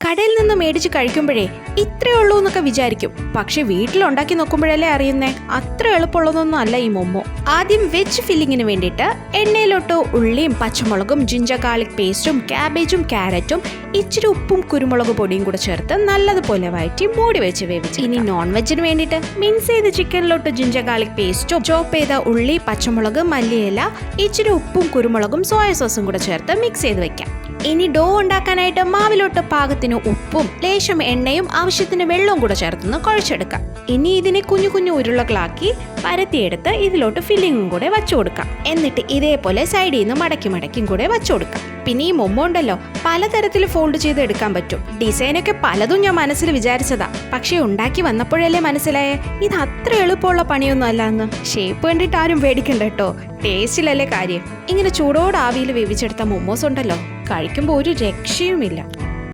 കടയിൽ നിന്ന് മേടിച്ച് കഴിക്കുമ്പോഴേ ഇത്രയേ ഉള്ളൂ എന്നൊക്കെ വിചാരിക്കും. പക്ഷെ വീട്ടിലുണ്ടാക്കി നോക്കുമ്പോഴല്ലേ അറിയുന്നേ അത്ര എളുപ്പമുള്ളതൊന്നും അല്ല ഈ മൊമോ. ആദ്യം വെജ് ഫില്ലിങ്ങിന് വേണ്ടിയിട്ട് എണ്ണയിലോട്ട് ഉള്ളിയും പച്ചമുളകും ജിഞ്ചർ ഗാർലിക് പേസ്റ്റും ക്യാബേജും ക്യാരറ്റും ഇച്ചിരി ഉപ്പും കുരുമുളക് പൊടിയും കൂടെ ചേർത്ത് നല്ലതുപോലെ വഴറ്റി മൂടി വെച്ച് വേവിച്ച്. ഇനി നോൺ വെജിന് വേണ്ടിയിട്ട് മിക്സ് ചെയ്ത് ചിക്കനിലോട്ട് ജിഞ്ചർ ഗാർലിക് പേസ്റ്റും ചോപ്പ് ചെയ്ത ഉള്ളി പച്ചമുളക് മല്ലിയില ഇച്ചിരി ഉപ്പും കുരുമുളകും സോയ സോസും കൂടെ ചേർത്ത് മിക്സ് ചെയ്ത് വെക്കാം. ഇനി ഡോ ഉണ്ടാക്കാനായിട്ട് മാവിലോട്ട് പാകത്തിന് ഉപ്പും ലേശം എണ്ണയും ആവശ്യത്തിന് വെള്ളവും കൂടെ ചേർത്തൊന്ന് കുഴച്ചെടുക്കാം. ഇനി ഇതിനെ കുഞ്ഞു കുഞ്ഞു ഉരുളകളാക്കി പരത്തിയെടുത്ത് ഇതിലോട്ട് ഫില്ലിങ്ങും കൂടെ വച്ചു കൊടുക്കാം. എന്നിട്ട് ഇതേപോലെ സൈഡിൽ നിന്ന് മടക്കിയും കൂടെ വച്ചു കൊടുക്കാം. പിന്നെ ഈ മൊമോ ഉണ്ടല്ലോ പലതരത്തിൽ ഫോൾഡ് ചെയ്ത് എടുക്കാൻ പറ്റും. ഡിസൈനൊക്കെ പലതും ഞാൻ മനസ്സിൽ വിചാരിച്ചതാ, പക്ഷെ ഉണ്ടാക്കി വന്നപ്പോഴല്ലേ മനസ്സിലായേ ഇത് അത്ര എളുപ്പമുള്ള പണിയൊന്നും അല്ല എന്ന്. ഷേപ്പ് കണ്ടിട്ട് ആരും പേടിക്കണ്ട കേട്ടോ, ടേസ്റ്റിലല്ലേ കാര്യം. ഇങ്ങനെ ചൂടോട് ആവിയിൽ വേവിച്ചെടുത്ത മൊമോസ് ഉണ്ടല്ലോ കഴിക്കുമ്പോൾ ഒരു രക്ഷയുമില്ല.